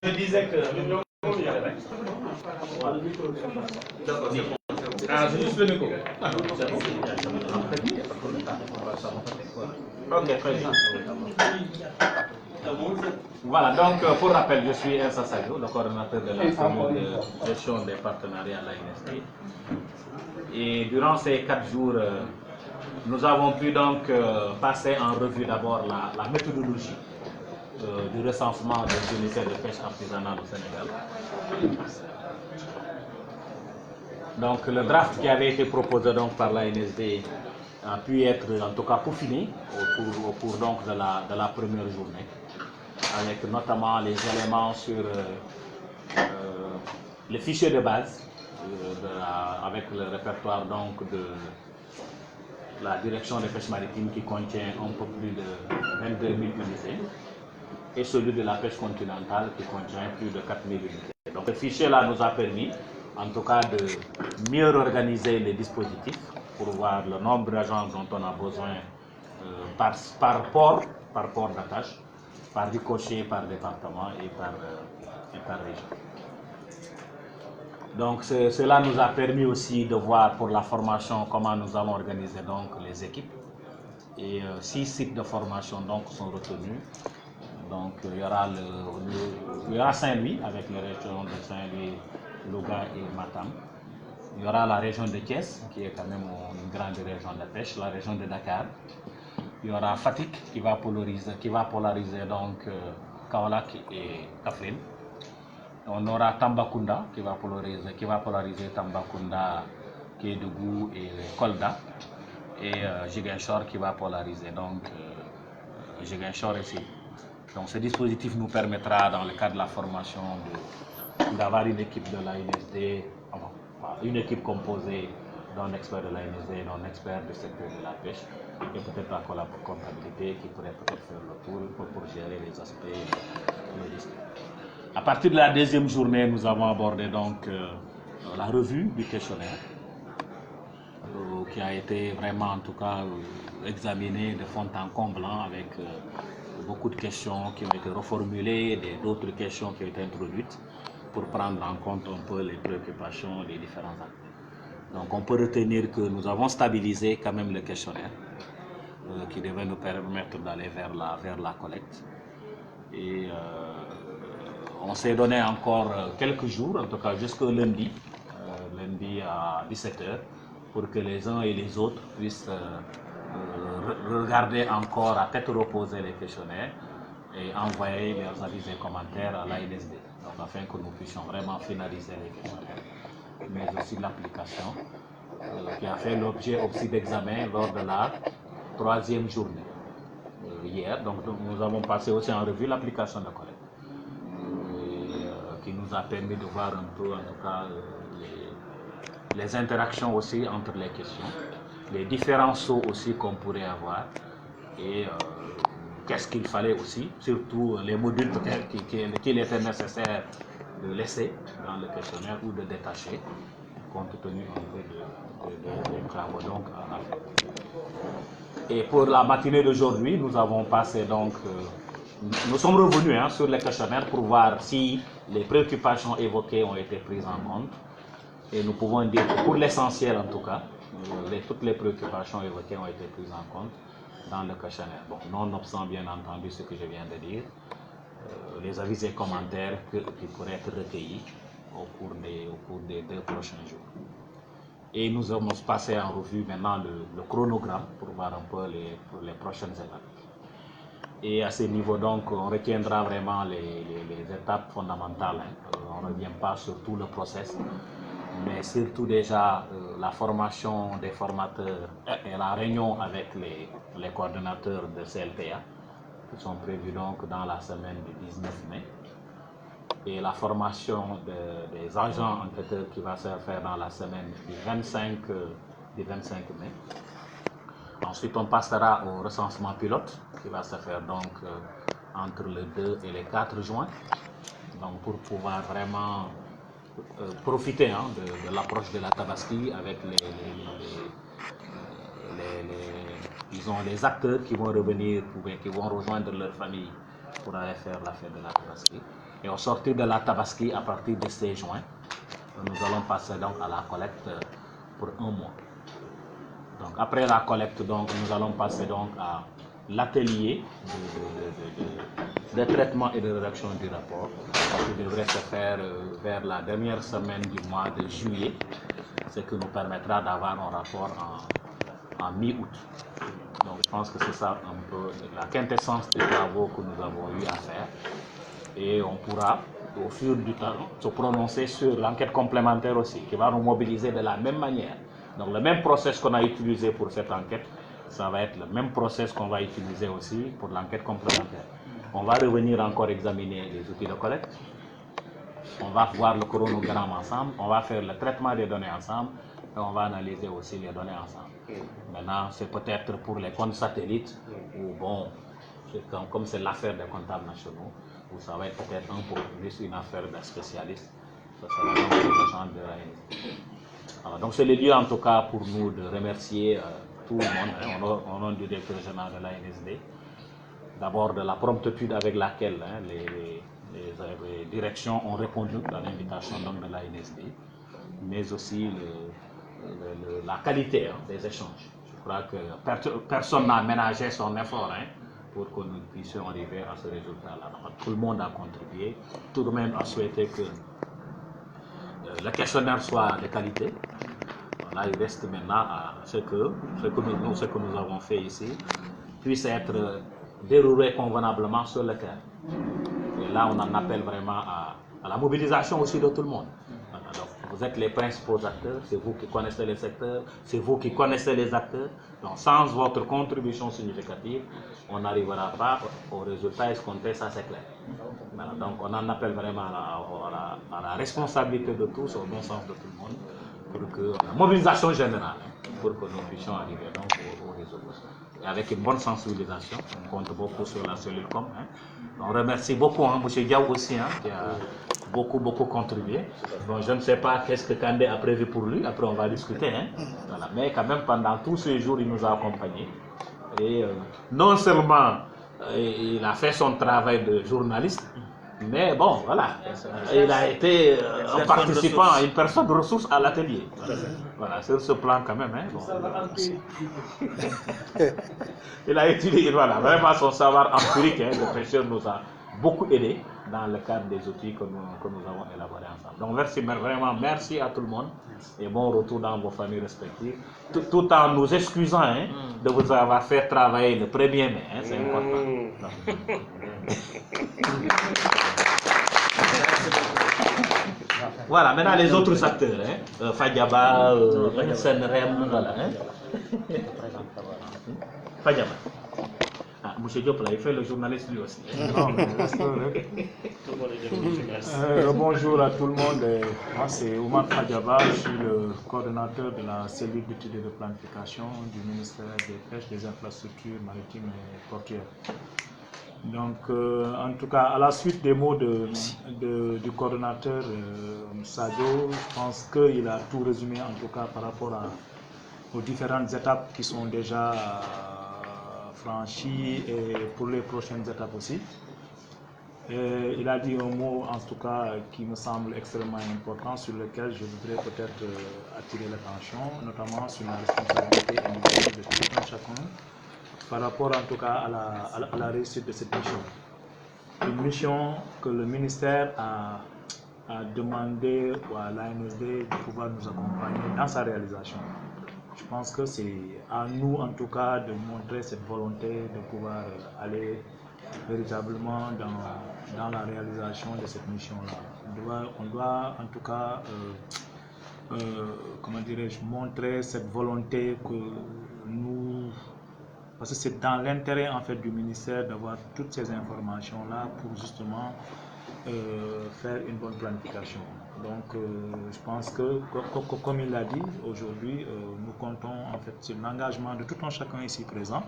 Je disais que... Ah, c'est juste le micro. Ok, très bien. Voilà, donc pour rappel, je suis Elsa Sadio, le coordonnateur de la cellule de gestion des partenariats à l'ANSD. Et durant ces 4 jours, nous avons pu donc passer en revue d'abord la méthodologie du recensement des unités de pêche artisanale au Sénégal. Donc le draft qui avait été proposé donc par l'ANSD a pu être en tout cas peaufiné au cours donc de la première journée, avec notamment les éléments sur le fichier de base, avec le répertoire donc de la direction des pêches maritimes qui contient un peu plus de 22 000 unités, et celui de la pêche continentale qui contient plus de 4 000 unités. Donc ce fichier-là nous a permis en tout cas de mieux organiser les dispositifs pour voir le nombre d'agents dont on a besoin par port d'attache, par ricochet, par département et par région. Donc cela nous a permis aussi de voir pour la formation comment nous allons organiser donc les équipes. Et 6 sites de formation donc sont retenus. Donc il y aura Saint-Louis avec les régions de Saint-Louis, Louga et Matam. Il y aura la région de Thiès qui est quand même une grande région de pêche, la région de Dakar. Il y aura Fatick qui va polariser donc Kaolack et Kaffrine. On aura Tambacounda qui va polariser Tambacounda, Kédougou et Kolda. Et Ziguinchor qui va polariser donc Ziguinchor ici. Donc ce dispositif nous permettra dans le cadre de la formation d'avoir une équipe de l'ANSD, une équipe composée d'un expert de l'ANSD, d'un expert du secteur de la pêche et peut-être la comptabilité qui pourrait peut-être faire le tour pour gérer les aspects logistiques. À partir de la deuxième journée, nous avons abordé donc la revue du questionnaire qui a été vraiment en tout cas examiné de fond en comble avec beaucoup de questions qui ont été reformulées, d'autres questions qui ont été introduites pour prendre en compte un peu les préoccupations des différents acteurs. Donc on peut retenir que nous avons stabilisé quand même le questionnaire qui devait nous permettre d'aller vers la collecte. Et on s'est donné encore quelques jours, en tout cas jusqu'au lundi à 17 h, pour que les uns et les autres puissent regarder encore à tête reposée les questionnaires et envoyer leurs avis et commentaires à l'ANSD, donc afin que nous puissions vraiment finaliser les questionnaires, mais aussi l'application qui a fait l'objet aussi d'examen lors de la 3e journée hier. Donc nous avons passé aussi en revue l'application de collecte qui nous a permis de voir un peu en tout cas les interactions aussi entre les questions, les différents sauts aussi qu'on pourrait avoir et qu'est-ce qu'il fallait aussi, surtout les modules qu'il était nécessaire de laisser dans le questionnaire ou de détacher compte tenu un peu des travaux donc à faire. Et pour la matinée d'aujourd'hui, nous avons passé donc, nous sommes revenus sur les questionnaires pour voir si les préoccupations évoquées ont été prises en compte. Et nous pouvons dire que pour l'essentiel en tout cas, toutes les préoccupations évoquées ont été prises en compte dans le questionnaire. Bon, nonobstant bien entendu ce que je viens de dire, les avis et commentaires qui pourraient être recueillis au cours des 2 prochains jours. Et nous allons passer en revue maintenant le chronogramme pour voir un peu les prochaines étapes. Et à ce niveau donc, on retiendra vraiment les étapes fondamentales. On ne revient pas sur tout le process, mais surtout déjà la formation des formateurs et la réunion avec les coordonnateurs de CLPA qui sont prévus donc dans la semaine du 19 mai et la formation des agents enquêteurs qui va se faire dans la semaine du 25 mai. Ensuite on passera au recensement pilote qui va se faire donc entre le 2 et le 4 juin, donc pour pouvoir vraiment profiter de l'approche de la Tabaski avec les acteurs qui vont revenir ou qui vont rejoindre leur famille pour aller faire la fête de la Tabaski. Et au sortir de la Tabaski, à partir de 16 juin, nous allons passer donc à la collecte pour un mois. Donc après la collecte, donc, nous allons passer donc à l'atelier de traitement et de rédaction du rapport qui devrait se faire vers la dernière semaine du mois de juillet, ce qui nous permettra d'avoir un rapport en mi-août. Donc je pense que c'est ça un peu la quintessence des travaux que nous avons eu à faire. Et on pourra, au fur du temps, se prononcer sur l'enquête complémentaire aussi, qui va nous mobiliser de la même manière. Donc le même process qu'on a utilisé pour cette enquête, ça va être le même process qu'on va utiliser aussi pour l'enquête complémentaire. On va revenir encore examiner les outils de collecte, on va voir le chronogramme ensemble, on va faire le traitement des données ensemble, et on va analyser aussi les données ensemble. Maintenant, c'est peut-être pour les comptes satellites, ou bon, comme c'est l'affaire des comptables nationaux, ou ça va être peut-être un peu plus une affaire des spécialistes, ça sera donc les gens de l'ANSD. Donc c'est le lieu en tout cas pour nous de remercier tout le monde, au nom du directeur général de l'ANSD, d'abord de la promptitude avec laquelle les directions ont répondu à l'invitation de l'ANSD, mais aussi la qualité des échanges. Je crois que personne n'a ménagé son effort pour que nous puissions arriver à ce résultat-là. Tout le monde a contribué, tout le monde a souhaité que le questionnaire soit de qualité. Là, il reste maintenant à ce que nous avons fait ici puisse être déroulé convenablement sur le terrain. Et là, on en appelle vraiment à la mobilisation aussi de tout le monde. Alors, vous êtes les principaux acteurs, c'est vous qui connaissez les secteurs, c'est vous qui connaissez les acteurs. Donc, sans votre contribution significative, on n'arrivera pas au résultat escompté, ça c'est clair. Voilà, donc, on en appelle vraiment à la responsabilité de tous, au bon sens de tout le monde, pour que la mobilisation générale, pour que nous puissions arriver donc au résultat. Et avec une bonne sensibilisation, on compte beaucoup sur la cellule com. On remercie beaucoup M. Diaw aussi, qui a beaucoup contribué. Bon, je ne sais pas qu'est-ce que Kandé a prévu pour lui, après on va discuter. Voilà. Mais quand même, pendant tous ces jours, il nous a accompagnés. Et non seulement il a fait son travail de journaliste, mais bon, voilà, il a été un participant, une personne de ressources à l'atelier. Voilà, sur ce plan quand même. Bon. Il a utilisé vraiment son savoir empirique. Le pêcheur nous a beaucoup aidé dans le cadre des outils que nous avons élaborés ensemble. Donc merci à tout le monde et bon retour dans vos familles respectives, tout en nous excusant de vous avoir fait travailler le 1er mai, c'est important. Voilà, maintenant les autres acteurs, Fadjaba, Senrem, voilà. Fadjaba. Ah, M. Diop, là, il fait le journaliste lui aussi. Non, mais bonjour à tout le monde. Moi, c'est Oumar Fadjaba, je suis le coordonnateur de la cellule d'études et de planification du ministère des Pêches, des Infrastructures maritimes et portuaires. Donc, en tout cas, à la suite des mots du coordonnateur Sadio, je pense qu'il a tout résumé, en tout cas, par rapport aux différentes étapes qui sont déjà franchies et pour les prochaines étapes aussi. Et il a dit un mot, en tout cas, qui me semble extrêmement important, sur lequel je voudrais peut-être attirer l'attention, notamment sur la responsabilité individuelle de tout un chacun, par rapport en tout cas à la réussite de cette mission. Une mission que le ministère a demandé à l'ANSD de pouvoir nous accompagner dans sa réalisation. Je pense que c'est à nous en tout cas de montrer cette volonté de pouvoir aller véritablement dans la réalisation de cette mission-là. On doit en tout cas, comment dirais-je, montrer cette volonté que nous... Parce que c'est dans l'intérêt en fait du ministère d'avoir toutes ces informations-là pour justement faire une bonne planification. Donc je pense que, comme il l'a dit, aujourd'hui, nous comptons en fait sur l'engagement de tout un chacun ici présent,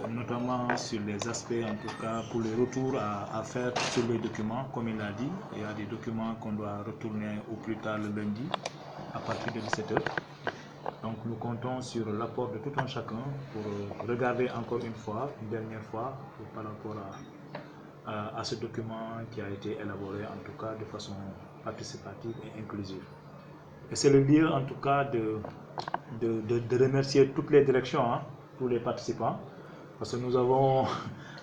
notamment sur les aspects, en tout cas, pour les retours à faire sur les documents. Comme il l'a dit, il y a des documents qu'on doit retourner au plus tard le lundi, à partir de 17h. Donc nous comptons sur l'apport de tout un chacun pour regarder encore une fois, une dernière fois, par rapport à ce document qui a été élaboré en tout cas de façon participative et inclusive. Et c'est le lieu en tout cas de remercier toutes les directions, hein, tous les participants, parce que nous avons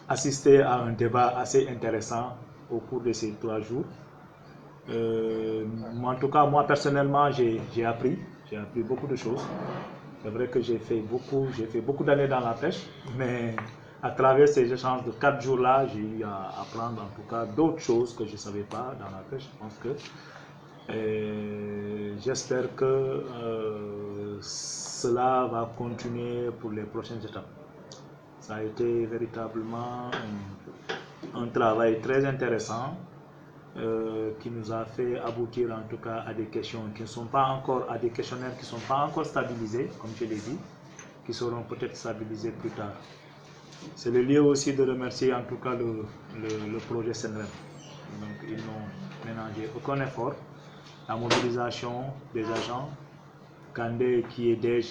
assisté à un débat assez intéressant au cours de ces 3 jours. En tout cas, moi personnellement, j'ai appris beaucoup de choses. C'est vrai que j'ai fait beaucoup d'années dans la pêche, mais à travers ces échanges de 4 jours-là, j'ai eu à apprendre en tout cas d'autres choses que je ne savais pas dans la pêche. Je pense que j'espère que cela va continuer pour les prochaines étapes. Ça a été véritablement un travail très intéressant qui nous a fait aboutir en tout cas à des questions qui ne sont pas encore, à des questionnaires qui ne sont pas encore stabilisés, comme je l'ai dit, qui seront peut-être stabilisés plus tard. C'est le lieu aussi de remercier en tout cas le projet Senrem. Donc ils n'ont ménagé aucun effort. La mobilisation des agents, Kandé qui était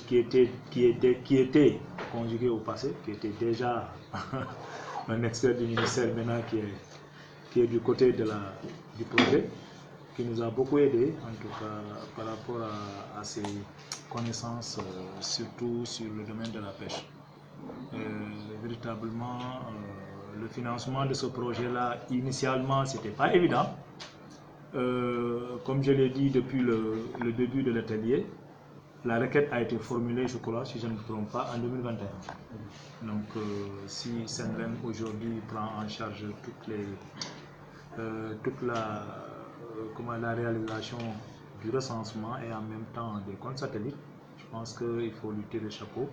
conjugué au passé, qui était déjà un expert du ministère maintenant qui est du côté du projet, qui nous a beaucoup aidé en tout cas par rapport à ses connaissances, surtout sur le domaine de la pêche. Véritablement, le financement de ce projet-là, initialement, ce n'était pas évident. Comme je l'ai dit depuis le début de l'atelier, la requête a été formulée, je crois, si je ne me trompe pas, en 2021. Donc, si Senrem aujourd'hui prend en charge toute la réalisation du recensement et en même temps des comptes satellites, je pense qu'il faut lui tirer le chapeau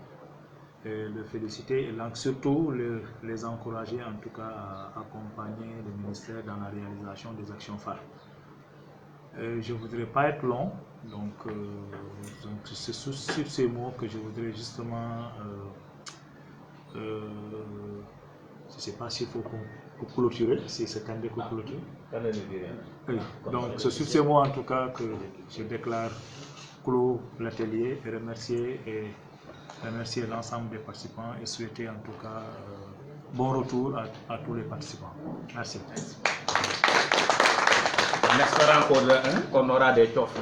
et le féliciter et donc surtout les encourager en tout cas à accompagner le ministère dans la réalisation des actions phares. Je ne voudrais pas être long, donc c'est sur ces mots que je voudrais justement, je ne sais pas s'il faut clôturer, si c'est Kandé qu'on clôture. Oui. Donc c'est sur ces mots en tout cas que je déclare clos l'atelier et remercier l'ensemble des participants et souhaiter en tout cas bon retour à tous les participants. Merci. En espérant qu'on aura des chauffes.